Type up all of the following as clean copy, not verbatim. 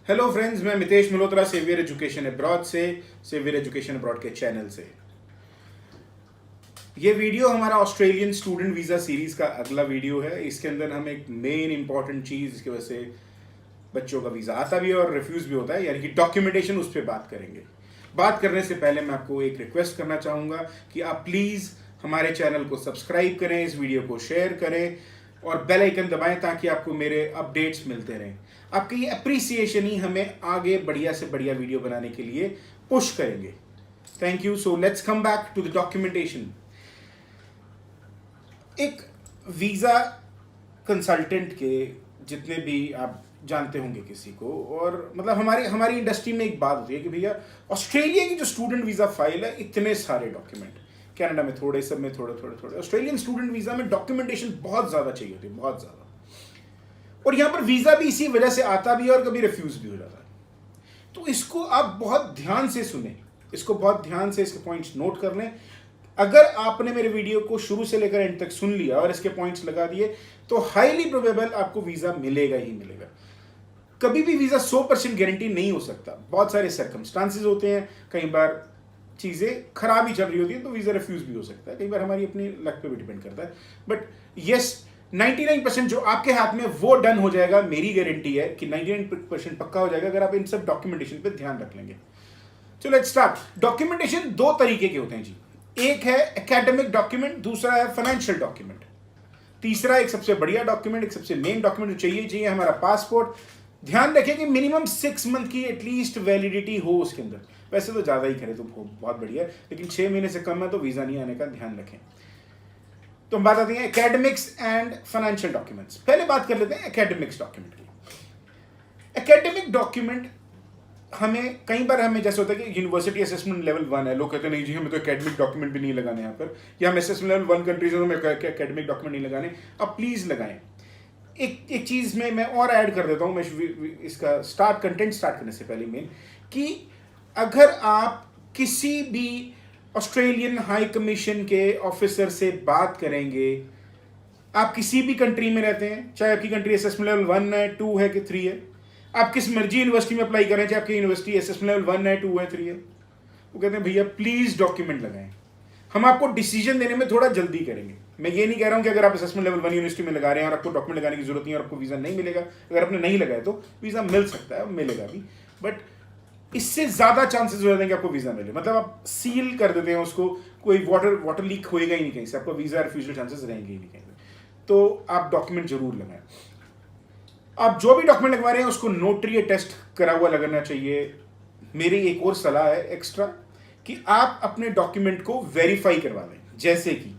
Hello friends, मैं Mitesh Malhotra Saviour Education Abroad से Saviour Education Abroad के चैनल से। ये वीडियो हमारा ऑस्ट्रेलियन स्टूडेंट वीज़ा सीरीज़ का अगला वीडियो है। इसके अंदर हम एक मेन इंपॉर्टेंट चीज़, इसकी वजह से बच्चों का वीज़ा आता भी है और रिफ्यूज़ भी होता है, यानी कि डॉक्यूमेंटेशन, उस पर बात करेंगे। बात करने से पहले मैं आपको एक रिक्वेस्ट करना चाहूँगा कि आप प्लीज़ हमारे चैनल को सब्सक्राइब करें, इस वीडियो को शेयर करें और बेल आइकन दबाएं ताकि आपको मेरे अपडेट्स मिलते रहें। आपकी ये अप्रिसिएशन ही हमें आगे बढ़िया से बढ़िया वीडियो बनाने के लिए पुश करेंगे। Thank you. So let's come back to the documentation. एक वीज़ा कंसल्टेंट के जितने भी आप जानते होंगे किसी को, और मतलब हमारी इंडस्ट्री में एक बात होती है कि भैया ऑस्ट्रेलिया की जो स्टूडेंट वीज़ा फाइल है, इतने सारे डॉक्यूमेंट, कनाडा में थोड़े, सब में थोड़े थोड़े थोड़े, ऑस्ट्रेलियन स्टूडेंट वीज़ा में डॉक्यूमेंटेशन बहुत ज़्यादा चाहिए होती है, बहुत ज़्यादा। और यहाँ पर वीज़ा भी इसी वजह से आता भी है और कभी रिफ्यूज़ भी हो जाता है। तो इसको आप बहुत ध्यान से सुने, इसको बहुत ध्यान से इसके पॉइंट्स नोट कर लें। अगर आपने मेरे वीडियो को शुरू से लेकर एंड तक सुन लिया और इसके पॉइंट्स लगा दिए तो हाईली प्रोबेबल आपको वीज़ा मिलेगा ही मिलेगा। कभी भी वीज़ा 100% गारंटी नहीं हो सकता, बहुत सारे सर्कमस्टांसेस होते हैं, कई बार चीज़ें खराब ही चल रही होती है तो वीज़ा रिफ्यूज़ भी हो सकता है, कई बार हमारी अपनी लक पे भी डिपेंड करता है। बट यस, 99% जो आपके हाथ में वो डन हो जाएगा। मेरी गारंटी है कि 99% पक्का हो जाएगा अगर आप इन सब डॉक्यूमेंटेशन पे ध्यान रख लेंगे। चलो लेट्स स्टार्ट। डॉक्यूमेंटेशन दो तरीके के होते हैं जी। एक है एकेडमिक डॉक्यूमेंट, दूसरा है फाइनेंशियल डॉक्यूमेंट, तीसरा एक सबसे बढ़िया डॉक्यूमेंट, एक सबसे मेन डॉक्यूमेंट जो चाहिए हमारा पासपोर्ट। ध्यान रखें कि मिनिमम 6 मंथ की एटलीस्ट वैलिडिटी हो उसके अंदर। वैसे तो ज़्यादा ही करे तो बहुत बढ़िया है, लेकिन 6 महीने से कम है तो वीज़ा नहीं आने का ध्यान रखें। तो हम बात आती है एकेडमिक्स एंड फाइनेंशियल डॉक्यूमेंट्स। पहले बात कर लेते हैं एकेडमिक्स डॉक्यूमेंट की। एकेडमिक डॉक्यूमेंट कई बार हमें जैसे होता है कि यूनिवर्सिटी असेसमेंट लेवल 1 है, लोग कहते हैं नहीं जी हमें तो एकेडमिक डॉक्यूमेंट भी नहीं लगाने यहाँ पर, या हम असेसमेंट लेवल 1 कंट्रीज में एकेडमिक डॉक्यूमेंट नहीं लगाने। आप प्लीज़ लगाएं। एक चीज़ में मैं और ऐड कर देता हूँ, मैं इसका कंटेंट स्टार्ट करने से पहले मेन, कि अगर आप किसी भी ऑस्ट्रेलियन हाई कमीशन के ऑफिसर से बात करेंगे, आप किसी भी कंट्री में रहते हैं, चाहे आपकी कंट्री असेसमेंट लेवल 1 है, 2 है कि 3 है, आप किस मर्जी यूनिवर्सिटी में अप्लाई करें, चाहे आपकी यूनिवर्सिटी असेसमेंट लेवल 1 है, 2 है, 3 है, वो कहते हैं भैया प्लीज़ डॉक्यूमेंट लगाएं, हम आपको डिसीजन देने में थोड़ा जल्दी करेंगे। मैं ये नहीं कह रहा हूँ कि अगर आप असेसमेंट लेवल 1 यूनिवर्सिटी में लगा रहे हैं और आपको डॉक्यूमेंट लगाने की जरूरत नहीं है और आपको वीज़ा नहीं मिलेगा। अगर आपने नहीं लगाया तो वीज़ा मिल सकता है, मिलेगा भी, बट इससे ज़्यादा चांसेस हो जाते हैं कि आपको वीज़ा मिले। मतलब आप सील कर देते हैं उसको, कोई वाटर लीक होएगा ही नहीं कहीं से, आपको वीज़ा रिफ्यूजल चांसेस रहेंगे ही नहीं कहीं से। तो आप डॉक्यूमेंट जरूर लगाएं। आप जो भी डॉक्यूमेंट लगवा रहे हैं उसको नोटरी टेस्ट करा हुआ लगाना चाहिए। मेरी एक और सलाह है एक्स्ट्रा, कि आप अपने डॉक्यूमेंट को वेरीफाई करवा लें। जैसे कि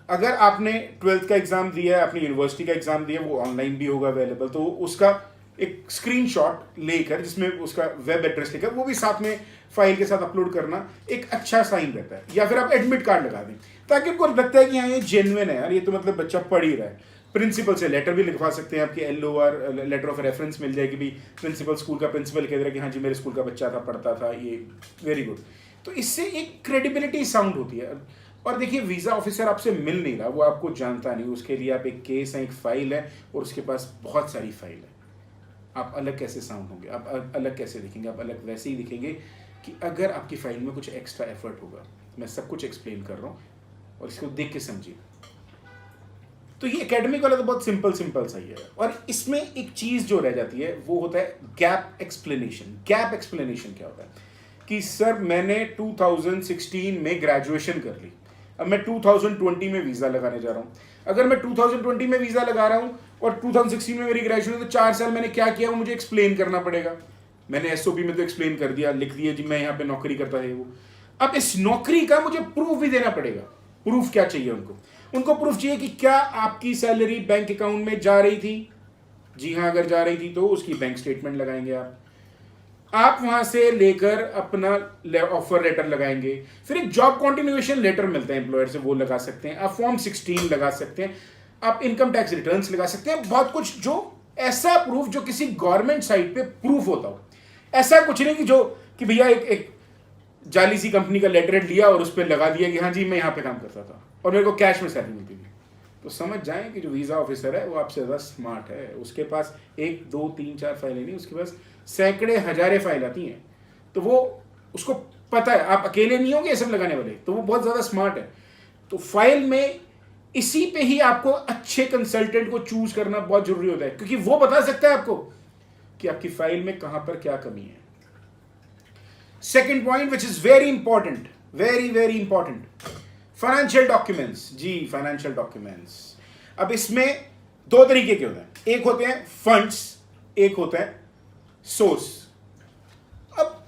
अगर आपने 12th का एग्जाम दिया है, अपनी यूनिवर्सिटी का एग्जाम दिया, वो ऑनलाइन भी होगा अवेलेबल, तो उसका एक स्क्रीनशॉट लेकर जिसमें उसका वेब एड्रेस लेकर वो भी साथ में फाइल के साथ अपलोड करना एक अच्छा साइन रहता है। या फिर आप एडमिट कार्ड लगा दें ताकि उनको लगता है कि हाँ ये जेन्युइन है यार, ये तो मतलब बच्चा पढ़ ही रहा है। प्रिंसिपल से लेटर भी लिखवा सकते हैं, आपकी LOR लेटर ऑफ रेफरेंस मिल जाएगी भी, प्रिंसिपल स्कूल का प्रिंसिपल कह रहा है कि हाँ जी मेरे स्कूल का बच्चा था, पढ़ता था, ये वेरी गुड। तो इससे एक क्रेडिबिलिटी साउंड होती है। और देखिए वीज़ा ऑफिसर आपसे मिल नहीं रहा, वो आपको जानता नहीं, उसके लिए आप एक केस है, एक फाइल है और उसके पास बहुत सारी फाइल है। आप अलग कैसे साउंड होंगे, आप अलग कैसे दिखेंगे? आप अलग वैसे ही दिखेंगे कि अगर आपकी फाइल में कुछ एक्स्ट्रा एफर्ट होगा। मैं सब कुछ एक्सप्लेन कर रहा हूँ और इसको देख के समझिए। तो ये एकेडमिक वाला तो बहुत सिंपल सा ही है। और इसमें एक चीज़ जो रह जाती है वो होता है गैप एक्सप्लेनेशन। गैप एक्सप्लेनेशन क्या होता है कि सर मैंने 2016 में ग्रेजुएशन कर ली, अब मैं 2020 में वीज़ा लगाने जा रहा हूँ। अगर मैं 2020 में वीज़ा लगा रहा हूँ और 2016 में मेरी ग्रेजुएशन, तो 4 साल मैंने क्या किया वो मुझे एक्सप्लेन करना पड़ेगा। मैंने SOP में तो एक्सप्लेन कर दिया, लिख दिया जी मैं यहाँ पे नौकरी करता है वो। अब इस नौकरी का मुझे प्रूफ भी देना पड़ेगा। प्रूफ क्या चाहिए उनको प्रूफ चाहिए कि क्या आपकी सैलरी बैंक अकाउंट में जा रही थी। जी हाँ, अगर जा रही थी तो उसकी बैंक स्टेटमेंट लगाएंगे आप वहां से लेकर अपना ऑफर लेटर लगाएंगे। फिर एक जॉब कॉन्टिन्यूएशन लेटर मिलता है एम्प्लॉयर से, वो लगा सकते हैं। आप फॉर्म 16 लगा सकते हैं, आप इनकम टैक्स रिटर्न्स लगा सकते हैं। बहुत कुछ जो ऐसा प्रूफ जो किसी गवर्नमेंट साइट पे प्रूफ होता हो। ऐसा कुछ नहीं कि भैया एक जाली सी कंपनी का लेटर लिया और उस पर लगा दिया कि हाँ जी मैं यहाँ पे काम करता था और मेरे को कैश में सैलरी मिलती थी। तो समझ जाएं कि जो वीज़ा ऑफिसर है वो आपसे ज़्यादा स्मार्ट है। उसके पास 1 2 3 4 फाइलें नहीं, उसके पास सैकड़े हजारें फाइल आती हैं। तो वो उसको पता है आप अकेले नहीं होंगे ये सब लगाने वाले, तो वो बहुत ज़्यादा स्मार्ट है। तो फाइल में इसी पे ही आपको अच्छे कंसल्टेंट को चूज करना बहुत जरूरी होता है, क्योंकि वो बता सकता है आपको कि आपकी फाइल में कहां पर क्या कमी है। Second point which is very important, very very important, financial documents. जी, फाइनेंशियल डॉक्यूमेंट्स। अब इसमें 2 तरीके के होते हैं, एक होते हैं फंड्स, एक होता है सोर्स। अब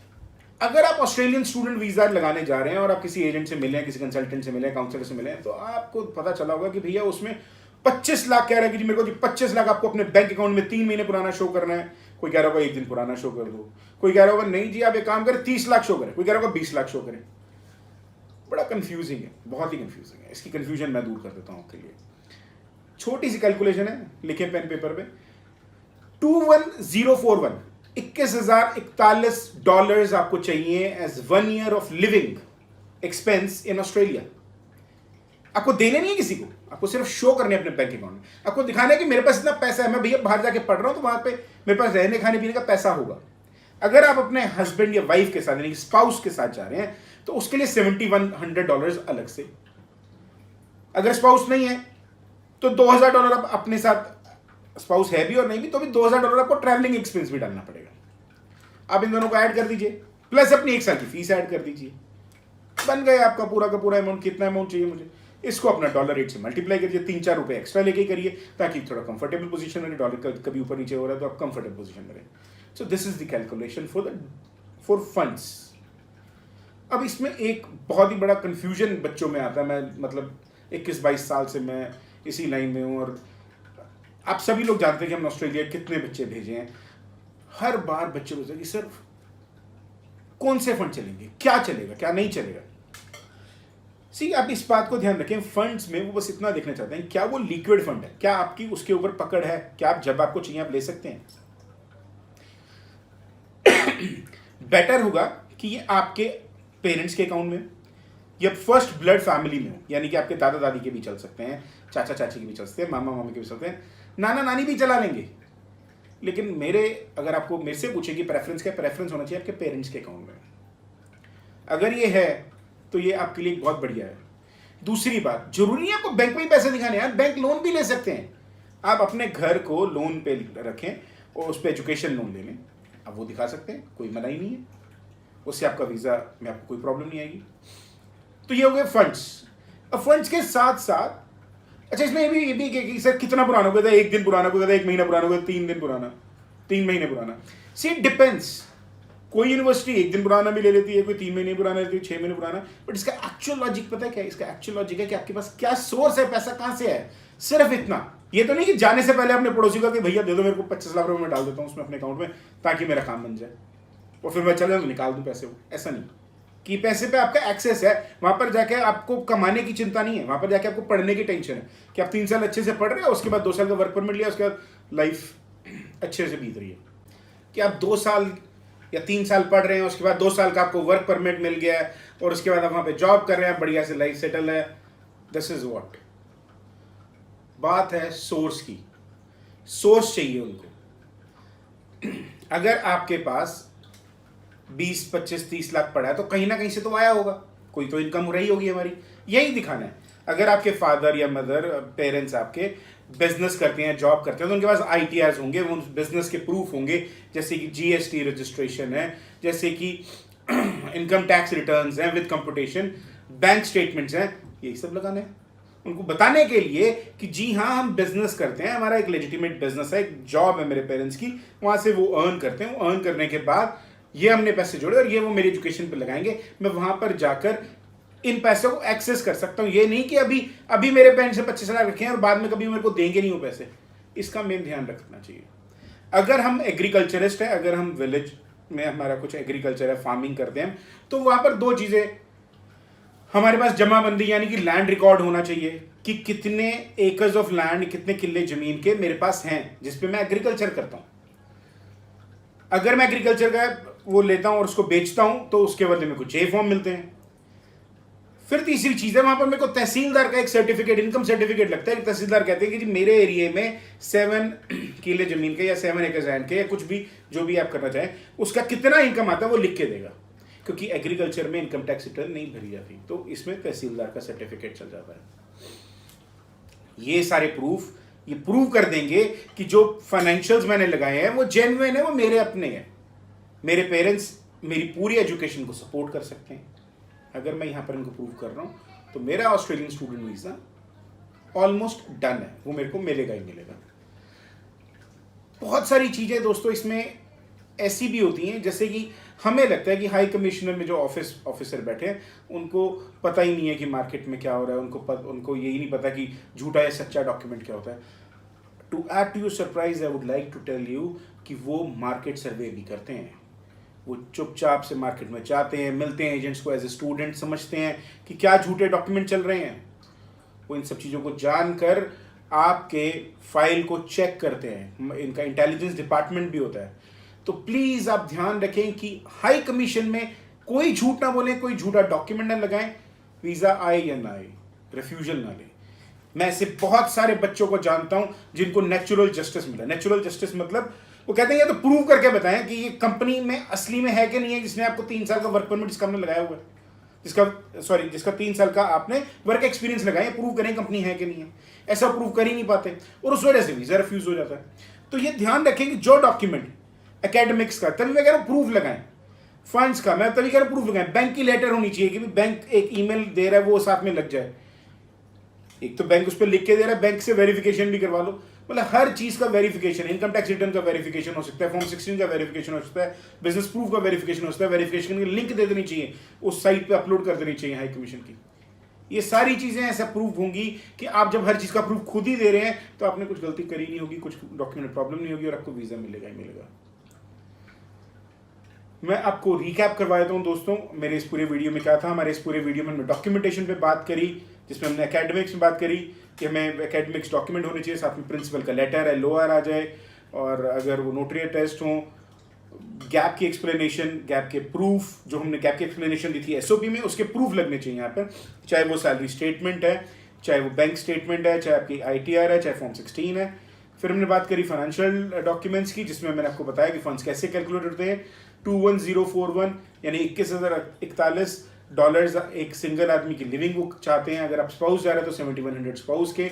अगर आप ऑस्ट्रेलियन स्टूडेंट वीजा लगाने जा रहे हैं और आप किसी एजेंट से मिले हैं, किसी कंसल्टेंट से मिले हैं, काउंसलर से मिले हैं, तो आपको पता चला होगा कि भैया उसमें 25 लाख कह रहा है कि जी मेरे को 25 लाख आपको अपने बैंक अकाउंट में 3 महीने पुराना शो करना है। कोई कह रहा होगा 1 दिन पुराना शो कर दो, कोई कह रहा होगा नहीं जी आप एक काम करें 30 लाख शो करें, कोई कह रहा होगा 20 लाख शो करें। बड़ा कंफ्यूजिंग है, बहुत ही कंफ्यूजिंग है। इसकी कंफ्यूजन मैं दूर कर देता हूं आपके लिए। छोटी सी कैलकुलेशन है, लिखे पेन पेपर पे, 21041 $21,041 आपको चाहिए as 1 year of living expense in Australia. आपको देने नहीं है किसी को, आपको सिर्फ शो करने अपने बैंक अकाउंट में, आपको दिखाना है कि मेरे पास इतना पैसा है, मैं भैया बाहर जाके पढ़ रहा हूं तो वहां पे मेरे पास रहने खाने पीने का पैसा होगा। अगर आप अपने हस्बैंड या वाइफ के साथ यानी स्पाउस के साथ जा रहे हैं तो उसके लिए $7,100 अलग से। अगर स्पाउस नहीं है तो $2,000 आप अपने साथ, स्पाउस है भी और नहीं भी तो भी $2,000 आपको ट्रैवलिंग एक्सपेंस भी डालना पड़ेगा। आप इन दोनों को ऐड कर दीजिए, प्लस अपनी 1 साल की फीस ऐड कर दीजिए, बन गए आपका पूरा का पूरा अमाउंट। कितना अमाउंट चाहिए मुझे, इसको अपना डॉलर रेट से मल्टीप्लाई करिए, 3-4 रुपए एक्स्ट्रा लेके करिए ताकि थोड़ा कंफर्टेबल पोजीशन में, डॉलर कभी ऊपर नीचे हो रहा है तो आप कंफर्टेबल पोजीशन में रहें। So this is the calculation for funds. अब इसमें एक बहुत ही बड़ा कंफ्यूजन बच्चों में आता है। मैं मतलब 21-22 साल से मैं इसी लाइन में हूँ और आप सभी लोग जानते हैं कि हमने ऑस्ट्रेलिया कितने बच्चे भेजे हैं। हर बार बच्चे पूछते हैं कि सर कौन से फंड चलेंगे, क्या चलेगा क्या नहीं चलेगा। सी आप इस बात को ध्यान रखें, फंड्स में वो बस इतना देखना चाहते हैं क्या वो लिक्विड फंड है, क्या आपकी उसके ऊपर पकड़ है, क्या आप जब आपको चाहिए आप ले सकते हैं। बेटर होगा कि ये आपके पेरेंट्स के अकाउंट में या फर्स्ट ब्लड फैमिली में हो, यानी कि आपके दादा दादी के भी चल सकते हैं, चाचा चाची के भी चल सकते हैं, मामा मामी के भी चलते हैं, नाना नानी भी चला लेंगे। लेकिन अगर आपको मेरे से पूछे कि प्रेफरेंस क्या, प्रेफरेंस होना चाहिए आपके पेरेंट्स के अकाउंट में। अगर ये है तो ये आपके लिए बहुत बढ़िया है। दूसरी बात, जरूरी नहीं आपको बैंक में ही पैसे दिखाने हैं, बैंक लोन भी ले सकते हैं। आप अपने घर को लोन पे रखें और उस पर एजुकेशन लोन ले लें, आप वो दिखा सकते हैं, कोई मना ही नहीं है, उससे आपका वीजा में आपको कोई प्रॉब्लम नहीं आएगी। तो ये हो गए फंड्स। अब फंड्स के साथ साथ अच्छा इसमें ये भी कि सर कितना पुराना होगा, 1 दिन पुराना होगा, 1 महीना पुराना होगा, 3 दिन पुराना, 3 महीने पुराना। See it depends. कोई यूनिवर्सिटी 1 दिन पुराना भी ले लेती है, कोई 3 महीने पुराना लेती है, 6 महीने पुराना। बट इसका एक्चुअल लॉजिक पता है क्या है? इसका एक्चुअल लॉजिक है कि आपके पास क्या सोर्स है, पैसा कहां से है, सिर्फ इतना। ये तो नहीं कि जाने से पहले अपने पड़ोसी को कि भैया दे दो मेरे को 25 लाख रुपए मैं डाल देता हूँ उसमें अपने अकाउंट में ताकि मेरा काम बन जाए और फिर मैं चले जाऊँ निकाल दूँ पैसे। वो ऐसा नहीं कि पैसे पे आपका एक्सेस है, वहां पर जाके आपको कमाने की चिंता नहीं है, वहां पर जाके आपको पढ़ने की टेंशन है कि आप 3 साल अच्छे से पढ़ रहे हो, उसके बाद 2 साल का वर्क परमिट लिया, उसके बाद लाइफ अच्छे से बीत रही है। कि आप 2 साल या 3 साल पढ़ रहे हैं, उसके बाद 2 साल का आपको वर्क परमिट मिल गया है और उसके बाद आप वहां पे जॉब कर रहे हैं, बढ़िया से लाइफ सेटल है। दिस इज व्हाट बात है सोर्स की। सोर्स चाहिए उनको। अगर आपके पास 20, 25, 30 लाख पड़ा है तो कहीं ना कहीं से तो आया होगा, कोई तो इनकम रही होगी हमारी, यही दिखाना है। अगर आपके फादर या मदर, पेरेंट्स आपके बिजनेस करते हैं, जॉब करते हैं, तो उनके पास ITRs होंगे, वो बिजनेस के प्रूफ होंगे, जैसे कि GST रजिस्ट्रेशन है, जैसे कि इनकम टैक्स रिटर्न्स हैं विद कंप्यूटेशन, बैंक स्टेटमेंट्स हैं, यही सब लगाना है उनको बताने के लिए कि जी हाँ हम बिजनेस करते हैं, हमारा एक लेजिटिमेट बिजनेस है, एक जॉब है मेरे पेरेंट्स की, वहां से वो अर्न करते हैं, अर्न करने के बाद ये हमने पैसे जोड़े और ये वो मेरी एजुकेशन पे लगाएंगे, मैं वहां पर जाकर इन पैसों को एक्सेस कर सकता हूं। ये नहीं कि अभी मेरे पेरेंट्स से 25 लाख रखे हैं और बाद में कभी मेरे को देंगे नहीं वो पैसे। इसका मेन ध्यान रखना चाहिए। अगर हम एग्रीकल्चरिस्ट है, अगर हम विलेज में हमारा कुछ एग्रीकल्चर है, फार्मिंग करते हैं, तो वहां पर 2 चीजें हमारे पास जमाबंदी यानी कि लैंड रिकॉर्ड होना चाहिए कि कितने एकर्स ऑफ लैंड, कितने किले जमीन के मेरे पास हैं जिसपे मैं एग्रीकल्चर करता हूं। अगर मैं एग्रीकल्चर का वो लेता हूं और उसको बेचता हूं तो उसके बदले में कुछ J फॉर्म मिलते हैं। फिर तीसरी चीज़ है, वहाँ पर मेरे को तहसीलदार का एक सर्टिफिकेट, इनकम सर्टिफिकेट लगता है कि तहसीलदार कहते हैं कि जी मेरे एरिया में 7 किले ज़मीन के या 7 एकड़ लैंड के या कुछ भी जो भी आप करना चाहें उसका कितना इनकम आता है वो लिख के देगा, क्योंकि एग्रीकल्चर में इनकम टैक्स रिटर्न नहीं भरी जाती, तो इसमें तहसीलदार का सर्टिफिकेट चल जाता है। ये सारे प्रूफ ये प्रूव कर देंगे कि जो फाइनेंशियल्स मैंने लगाए हैं वो जेन्युइन है, वो मेरे अपने हैं, मेरे पेरेंट्स मेरी पूरी एजुकेशन को सपोर्ट कर सकते हैं। अगर मैं यहाँ पर इनको प्रूव कर रहा हूँ तो मेरा Australian student visa almost done है, वो मेरे को मिलेगा ही मिलेगा। बहुत सारी चीज़ें दोस्तों इसमें ऐसी भी होती हैं, जैसे कि हमें लगता है कि हाई कमिश्नर में जो ऑफिसर बैठे हैं उनको पता ही नहीं है कि मार्केट में क्या हो रहा है, उनको यही नहीं पता कि झूठा या सच्चा डॉक्यूमेंट क्या होता है। To add to your surprise I would like to tell you कि वो मार्केट सर्वे भी करते हैं, वो चुपचाप से मार्केट में जाते हैं, मिलते हैं एजेंट्स को, एज ए स्टूडेंट समझते हैं कि क्या झूठे डॉक्यूमेंट चल रहे हैं, वो इन सब चीज़ों को जानकर आपके फाइल को चेक करते हैं, इनका इंटेलिजेंस डिपार्टमेंट भी होता है। तो प्लीज़ आप ध्यान रखें कि हाई कमीशन में कोई झूठ ना बोलें, कोई झूठा डॉक्यूमेंट ना लगाएं, वीज़ा आए या ना आए, रिफ्यूजल ना लें। मैं ऐसे बहुत सारे बच्चों को जानता हूं जिनको नेचुरल जस्टिस मिला। नेचुरल जस्टिस मतलब वो कहते हैं या तो प्रूव करके बताएं कि ये कंपनी में असली में है कि नहीं है, जिसने आपको 3 साल का वर्क परमिट जिसका हमने लगाया हुआ है, जिसका 3 साल का आपने वर्क एक्सपीरियंस लगाया, प्रूव करें कंपनी है कि नहीं है। ऐसा प्रूव कर ही नहीं पाते और उस वजह से वीज़ा रिफ्यूज हो जाता है। तो ये ध्यान रखें कि जो डॉक्यूमेंट एकेडमिक्स का, तभी मैं कह रहा हूँ प्रूफ लगाएं, फंड्स का मैं तभी कह रहा हूँ प्रूफ लगाएं, बैंक की लेटर होनी चाहिए कि बैंक एक ईमेल दे रहा है वो साथ में लग जाए। एक तो बैंक उस पर लिख के दे रहा है, बैंक से वेरिफिकेशन भी करवा लो, मतलब हर चीज़ का वेरिफिकेशन, इनकम टैक्स रिटर्न का वेरिफिकेशन हो सकता है, फॉर्म 16 का वेरिफिकेशन हो सकता है, बिजनेस प्रूफ का वेरिफिकेशन हो सकता है, वेरिफिकेशन की लिंक दे देनी चाहिए, उस साइट पे अपलोड कर देनी चाहिए हाई कमीशन की। ये सारी चीज़ें ऐसा प्रूफ होंगी कि आप जब हर चीज़ का प्रूफ खुद ही दे रहे हैं तो आपने कुछ गलती करी नहीं होगी, कुछ डॉक्यूमेंट प्रॉब्लम नहीं होगी और आपको वीज़ा मिलेगा ही मिलेगा। मैं आपको रिकैप करवा देता हूँ दोस्तों, मेरे इस पूरे वीडियो में क्या था। हमारे इस पूरे वीडियो में हमने डॉक्यूमेंटेशन पे बात करी, जिसमें हमने एकेडमिक्स में बात करी कि हमें एकेडमिक्स डॉक्यूमेंट होने चाहिए, साथ में प्रिंसिपल का लेटर है, लोअर आ जाए, और अगर वो नोटरी टेस्ट हो, गैप की एक्सप्लेनेशन, गैप के प्रूफ, जो हमने गैप की एक्सप्लेनेशन दी थी एसओपी में, उसके प्रूफ लगने चाहिए यहाँ पर, चाहे वो सैलरी स्टेटमेंट है, चाहे वो बैंक स्टेटमेंट है, चाहे आपकी ITR है, चाहे फॉर्म 16 है। फिर हमने बात करी फाइनेंशियल डॉक्यूमेंट्स की, जिसमें मैंने आपको बताया कि फंड्स कैसे कैलकुलेट होते हैं। 21041 यानी $21,041 एक सिंगल आदमी की लिविंग वो चाहते हैं। अगर आप स्पाउस जा रहे हैं तो 7100 स्पाउस के,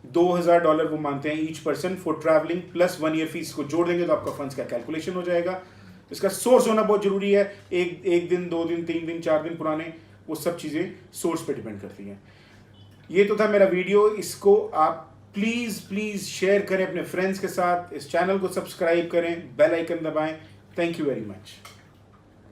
$2000 वो मानते हैं each person for travelling, plus 1 year fees को जोड़ देंगे तो आपका फंड्स का कैलकुलेशन हो जाएगा। इसका सोर्स होना बहुत जरूरी है, एक दिन, 2 दिन, 3 दिन, 4 दिन पुराने, वो सब चीज़ें सोर्स पे डिपेंड करती हैं। ये तो था मेरा वीडियो, इसको आप प्लीज़ शेयर करें अपने फ्रेंड्स के साथ, इस चैनल को सब्सक्राइब करें, बेल आइकन दबाएं। Thank you very much.